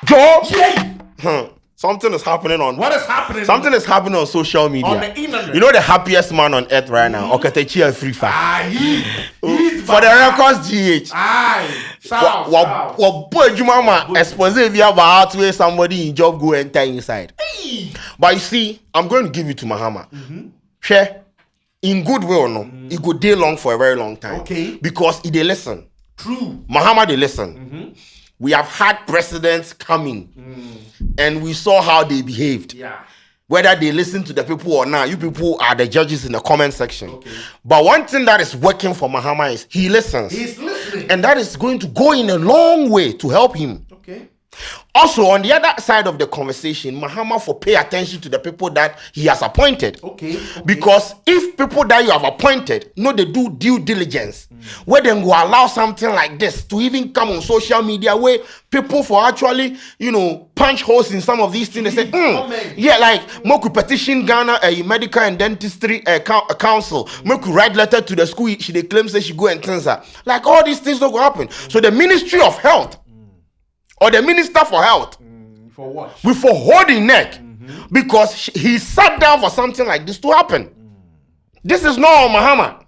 Joe. Yeah. Something is happening on. What is happening? Something is happening on social media. On the internet. You know the happiest man on earth right now. Oketechi Free Fire. He's For the records, GH. What boy, you mama expose if you have a way somebody in job go enter inside. But you see, I'm going to give it to Mahama. Share in good way or no, it go day long for a very long time. Okay. Because they listen. True. Mahama, they listen. We have had presidents coming, and we saw how they behaved. Yeah. Whether they listen to the people or not, you people are the judges in the comment section. Okay. But one thing that is working for Mahama is he listens. He's listening. And that is going to go in a long way to help him. Okay. Also, on the other side of the conversation, Mahama for pay attention to the people that he has appointed. Okay. Because if people that you have appointed know they do due diligence, where then go allow something like this to even come on social media where people for actually, punch holes in some of these things, they say, yeah, like, Moku petition Ghana a medical and dentistry council, Moku write letter to the school, she claims that she go and cleanser. Like, all these things don't go happen. So the Ministry of Health, or the Minister for Health, for what? we for holding neck because he sat down for something like this to happen. This is not on Mahama.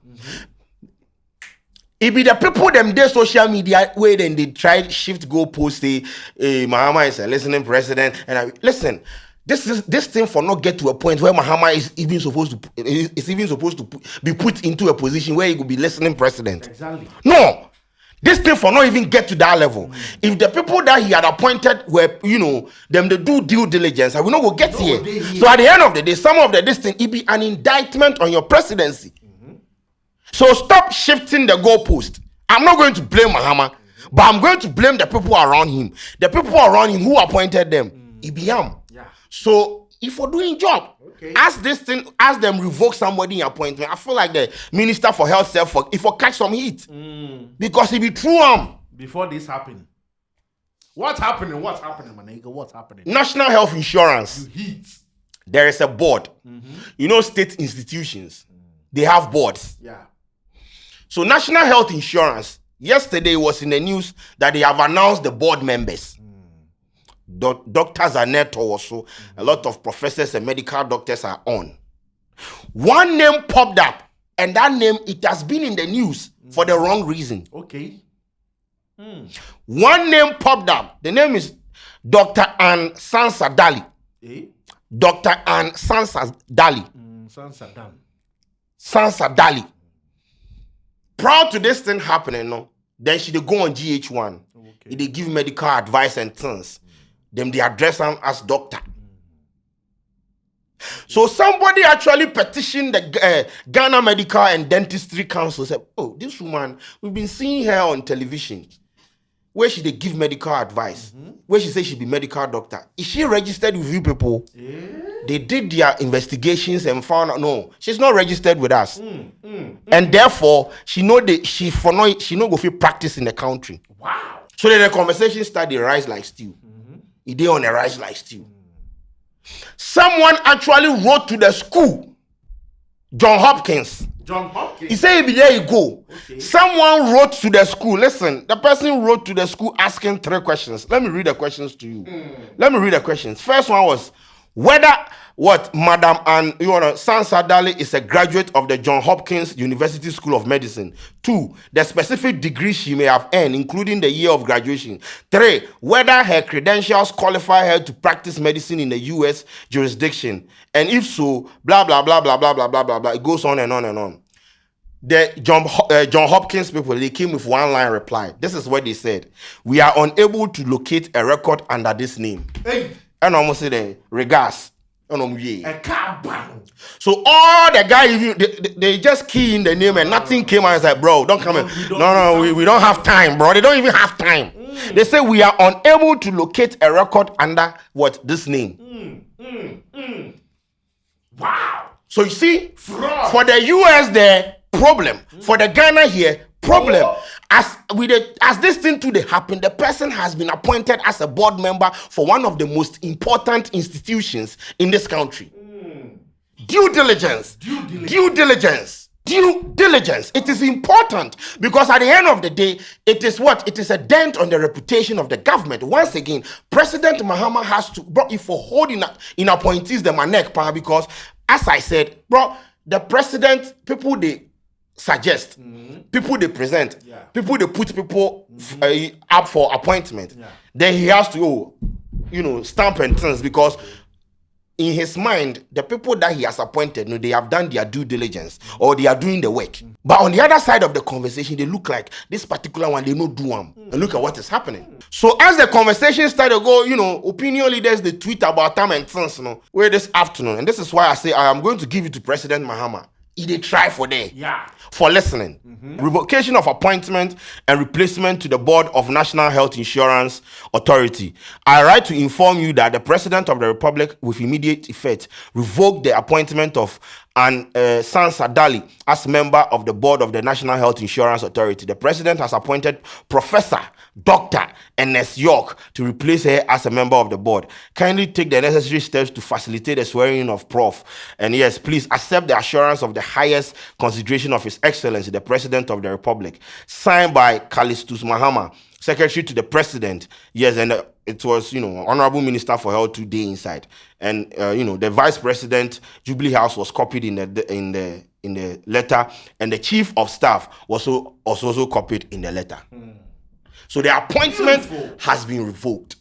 It be the people them their social media where then they try shift goalposts. Say Mahama is a listening president, and listen. This thing for not get to a point where Mahama is even supposed to be put into a position where he could be listening president. Exactly. No. This thing for not even get to that level. If the people that he had appointed were, them they do due diligence, and we know we'll get here. So at the end of the day, some of this thing, it be an indictment on your presidency. So stop shifting the goalpost. I'm not going to blame Mahama, but I'm going to blame the people around him. The people around him who appointed them. It be him. Yeah. So if we're doing job, ask them revoke somebody in appointment. I feel like the Minister for Health said if I catch some heat. Because he be true before this happened. What's happening, my nigga? What's happening? National Health Insurance. You heat. There is a board. State institutions, they have boards. Yeah. So National Health Insurance, yesterday was in the news that they have announced the board members. Doctors are net also. A lot of professors and medical doctors are on. One name popped up, and that name, it has been in the news for the wrong reason. Okay. One name popped up. The name is Dr. Anne Sansa Daly. Dr. Anne Sansa Daly. Sansa Daly. Proud to this thing happening, no? Then she go on GH1. Okay. They give medical advice and things. Then they address them as doctor. So somebody actually petitioned the Ghana Medical and Dentistry Council. Said, "Oh, this woman, we've been seeing her on television, where she they give medical advice, where she says she be medical doctor. Is she registered with you people?" They did their investigations and found out no, she's not registered with us, and therefore she no go fit practice in the country. Wow! So then the conversation started. They rise like stew. They on a rise like stew. Someone actually wrote to the school, John Hopkins. He said, there you go. Okay. Someone wrote to the school. Listen, the person wrote to the school asking 3 questions. Let me read the questions to you. Let me read the questions. First one was whether Madam Anne Sansa Daly is a graduate of the John Hopkins University School of Medicine. 2, the specific degree she may have earned, including the year of graduation. 3, whether her credentials qualify her to practice medicine in the U.S. jurisdiction. And if so, blah, blah, blah, blah, blah, blah, blah, blah, blah. It goes on and on and on. The John Hopkins people, they came with one line reply. This is what they said. We are unable to locate a record under this name. Hey. And almost say the regards. So all the guys, they just key in the name and nothing came out. It's like, bro, don't come in. We don't have time, bro. They don't even have time. They say we are unable to locate a record under this name. Wow. So you see, fraud. For the US there, problem. For the Ghana here, problem. As this thing today happened, the person has been appointed as a board member for one of the most important institutions in this country. Due diligence. due diligence. It is important because at the end of the day, it is what? It is a dent on the reputation of the government. Once again, President Mahama has to, bro, if for holding in appointees the manek power, because as I said, bro, the president, people they suggest, people they present, people they put people up for appointment. Then he has to, stamp and things because in his mind, the people that he has appointed, they have done their due diligence or they are doing the work. But on the other side of the conversation, they look like this particular one, they no do them. And look at what is happening. So as the conversation started to go, opinion leaders, they tweet about time and things, where this afternoon. And this is why I say I am going to give it to President Mahama. He did try for there. For listening. Revocation of appointment and replacement to the Board of National Health Insurance Authority. I write to inform you that the President of the Republic, with immediate effect, revoked the appointment of Anne Sansa Daly as member of the Board of the National Health Insurance Authority. The President has appointed Professor Dr. N.S. York to replace her as a member of the board. Kindly take the necessary steps to facilitate the swearing of Prof. And yes, please accept the assurance of the highest consideration of His Excellency, the President of the Republic. Signed by Callistus Mahama, Secretary to the President. Yes, and it was, Honorable Minister for Health today inside. And, the Vice President, Jubilee House, was copied in the letter. And the Chief of Staff was also copied in the letter. So the appointment has been revoked.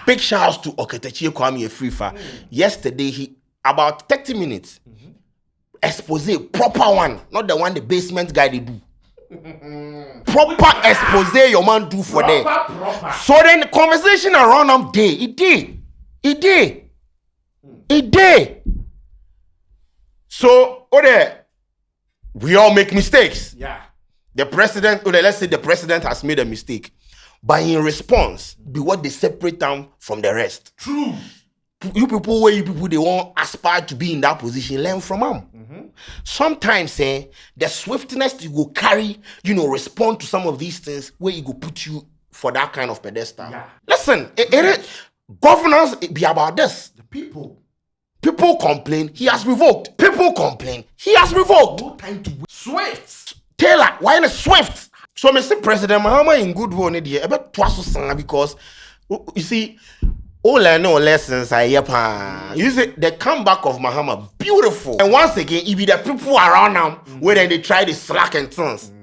Big shout out to Oketechie Kwame Efrifa. Yesterday, he about 30 minutes expose, proper one, not the one the basement guy they do. Proper expose your man do for them. So then the conversation around them it did. So we all make mistakes. The president, let's say the president has made a mistake. But in response, be what they separate them from the rest. True. You people, they won't aspire to be in that position, learn from them. Sometimes, the swiftness you go carry, respond to some of these things where you go put you for that kind of pedestal. Listen, governance be about this. The people. People complain, he has revoked. People complain, he has revoked. No time to swift. Taylor, why not swift? So, Mr. President Mahama in good one idea about twice because you see, all I know lessons I hear. You see, the comeback of Mahama, beautiful. And once again, it be the people around them where then they try to slack and things.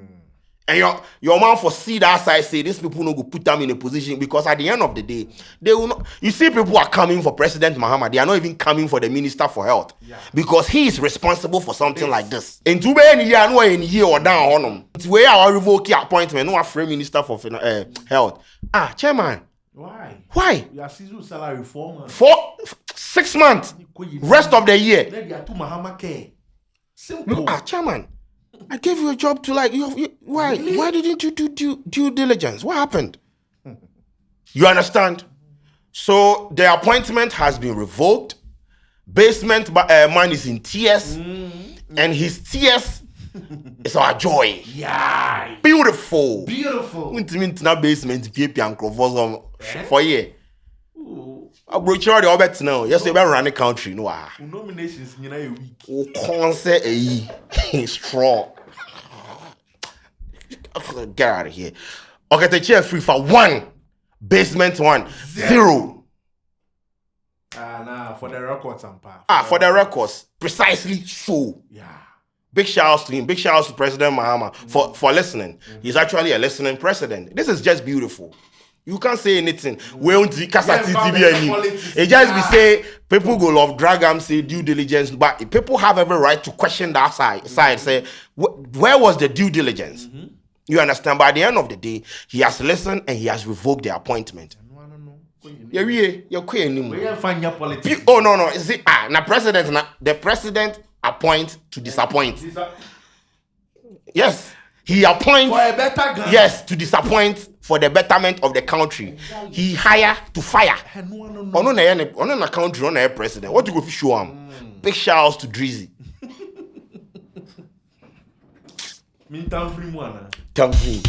And your man for see that side say these people no go put them in a position because at the end of the day, they will not. You see, people are coming for President Mahama. They are not even coming for the Minister for Health because he is responsible for something like this. And to be any year or down on him. It's where our revoke appointment, no free Minister for Health. Chairman. Why? You are season salary 4 months. For 6 months. Rest of the year. Then they are 2 Mahama care. Simple. Chairman. I gave you a job to why? Really? Why didn't you do due diligence? What happened? You understand? So the appointment has been revoked. Basement man is in tears. And his tears is our joy. Yeah. Beautiful. Beautiful. Basement for year. I broach all the obet now. Yes, you better run the country. No, nominations in a week. Oh, concert straw. Get out of here. Okay, the chair free for 1. Basement 1. 0. For the records and for the records. Precisely so. Big shout out to him. Big shout out to President Mahama for listening. He's actually a listening president. This is just beautiful. You can't say anything. We don't see TV. It just be say people go love drag and say due diligence, but people have every right to question that side. Say where was the due diligence? You understand? By the end of the day, he has listened and he has revoked the appointment. Oh no! Is it the president appoints to disappoint? Yes. He appoints for a better Ghana. Yes, to disappoint for the betterment of the country. He hire to fire. On a country, on a president. What you go show him? Big shout outs to Drizzy. Menta free one. Thank you.